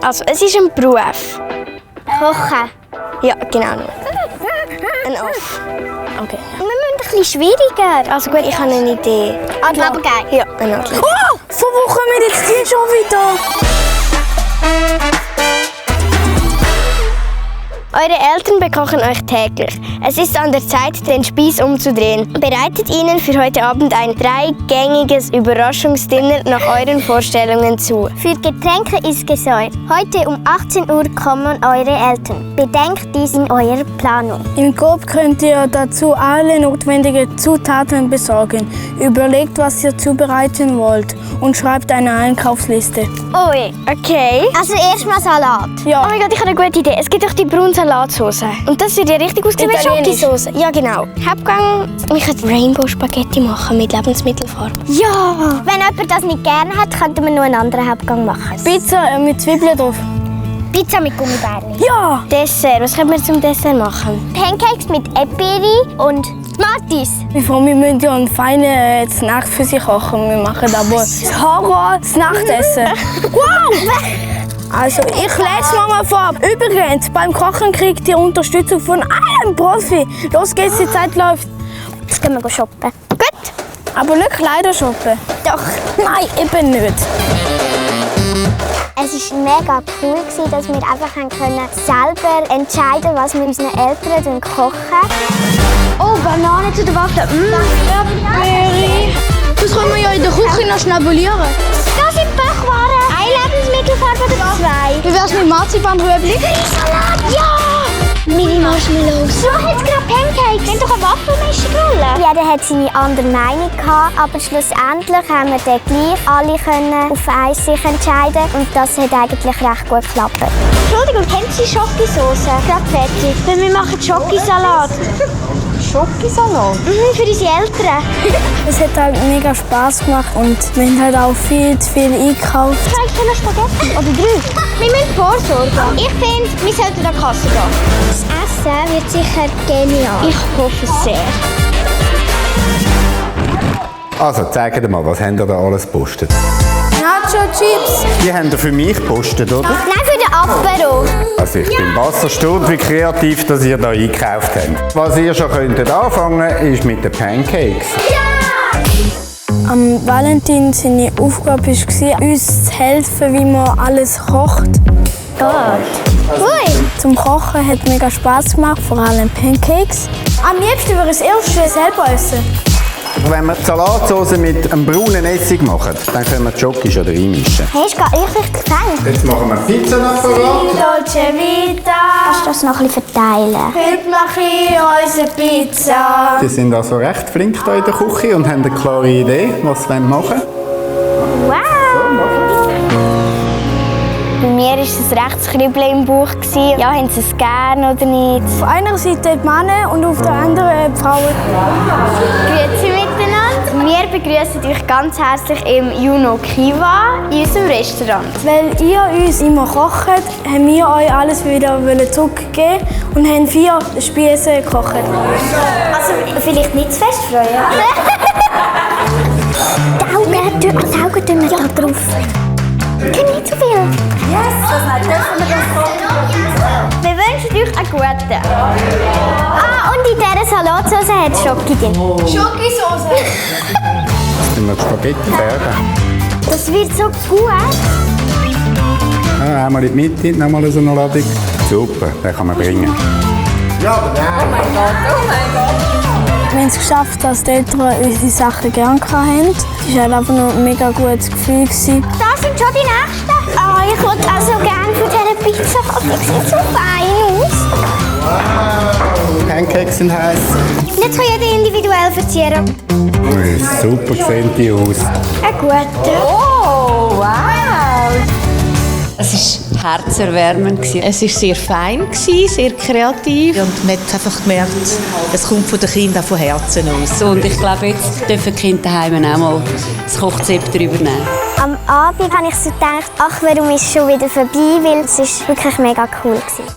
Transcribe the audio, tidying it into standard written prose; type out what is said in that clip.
Also, es ist ein Beruf. Kochen. Ja, genau. Ein Off. Okay. Wir müssen ein bisschen schwieriger. Also gut, ich habe eine Idee. Papagei. Ja, ein Adler. Oh, von wo kommen jetzt die schon wieder? Eure Eltern bekochen euch täglich. Es ist an der Zeit, den Spieß umzudrehen. Bereitet ihnen für heute Abend ein 3-gängiges Überraschungsdinner nach euren Vorstellungen zu. Für Getränke ist gesorgt. Heute um 18 Uhr kommen eure Eltern. Bedenkt dies in eurer Planung. Im Coop könnt ihr dazu alle notwendigen Zutaten besorgen. Überlegt, was ihr zubereiten wollt und schreibt eine Einkaufsliste. Ui. Okay. Also erstmal Salat. Ja. Oh mein Gott, ich habe eine gute Idee. Es gibt doch die braune Salatsauce. Und das wird ja richtig ausgesehen wie Italienisch. Schokosauce. Ja, genau. Hauptgang, wir können Rainbow-Spaghetti machen mit Lebensmittelfarbe. Ja. Wenn jemand das nicht gerne hat, könnte man nur einen anderen Hauptgang machen. Pizza mit Zwiebeln drauf. Pizza mit Gummibärchen. Ja! Dessert, was können wir zum Dessert machen? Pancakes mit Epiri und Smarties. Wir müssen ja einen feinen Snack für sie kochen. Wir machen aber das Horror, das Nachtessen. Wow! Also, ich lese es mal vor. Übrigens, beim Kochen kriegt ihr Unterstützung von einem Profi. Los geht's, die Zeit läuft. Jetzt gehen wir shoppen. Gut. Aber nicht Kleider shoppen. Doch. Nein, eben nicht. Es war mega cool, dass wir einfach selber entscheiden können, was wir unseren Eltern kochen. Oh, Banane zu der Waffe. Mary, das können wir ja in der Küche noch schnabulieren. Das sind Backwaren. Eine Lebensmittelfarbe oder zwei? Wie wär's mit Marzipanrüebli? Salat, ja! Mini-Marshmallows. So, jetzt gerade Pancakes. Wir haben doch eine Waffelmischung wollen. Jeder hat seine andere Meinung gehabt, aber schlussendlich haben wir dann gleich alle können auf eins sich entscheiden und das hat eigentlich recht gut geklappt. Entschuldigung, kennen Sie Schokosauce? Gerade fertig. Weil wir machen Schokisalat. Schokisalat? Für unsere Eltern. Es hat halt mega Spass gemacht und wir haben halt auch viel zu viel eingekauft. 2 Kilo Spaghetti. Oder 3. Wir müssen vorsorgen. Ich finde, wir sollten an die Kasse gehen. Das Essen wird sicher genial. Ich hoffe sehr. Also, zeigt dir mal, was habt ihr da alles gepostet? Nacho-Chips. Die habt ihr für mich gepostet, oder? Nein, für den Apero. Also ich bin wasserstund, wie kreativ dass ihr da eingekauft habt. Was ihr schon könntet anfangen, ist mit den Pancakes. Am Valentin seine Aufgabe war, uns zu helfen, wie man alles kocht. Ui. Zum Kochen hat mega Spass gemacht, vor allem Pancakes. Am liebsten würde ich es erst selber essen. Wenn wir die Salatsauce mit einem braunen Essig machen, dann können wir die Schoki schon reinmischen. Hey, ist gar nicht richtig gefällt. Jetzt machen wir Pizzaapparat. Dolce Vita, Kannst du das noch ein bisschen verteilen? heute mache ich unsere Pizza. Die sind also recht flink hier in der Küche und haben eine klare Idee, was sie machen wollen. Wow. Bei mir war es ein rechtes Kribbeln im Bauch. Ja, haben sie es gerne oder nicht? Auf einer Seite die Männer und auf der anderen die Frauen. Grüezi miteinander. Wir begrüßen euch ganz herzlich im Juno Kiva in unserem Restaurant. Weil ihr uns immer kocht, haben wir euch alles wieder zurückgeben und haben 4 Spieße gekocht. Also, vielleicht nicht zu fest freuen. Die Augen tun wir da drauf. Nicht so viel. Wir wünschen euch einen guten. Ah, und in dieser Salatsauce hat es Schoki drin. Schokosauce. Jetzt sind wir die Spaghetti färben. Das wird so gut. Ja, einmal in die Mitte, nochmal so eine Ladung. Super, den kann man bringen. Ja, aber nein. Wir haben es geschafft, dass die Eltern unsere Sachen gerne hatten. Es war einfach noch ein mega gutes Gefühl. Das sind schon die nächsten. Ah, ich würde auch so gerne von dieser Pizza haben. Die sieht so fein aus. Wow, Pancakes sind heiß. Jetzt kann jeder individuell verzieren. Ui, super sehen die aus. Ein guter. Oh, wow! Es war herzerwärmend. Es war sehr fein, sehr kreativ. Und man hat einfach gemerkt, es kommt von den Kindern von Herzen aus. Und ich glaube, jetzt dürfen die Kinder daheim auch mal das Kochzepter übernehmen. Am Abend habe ich so gedacht, ach, warum ist es schon wieder vorbei? Weil es war wirklich mega cool.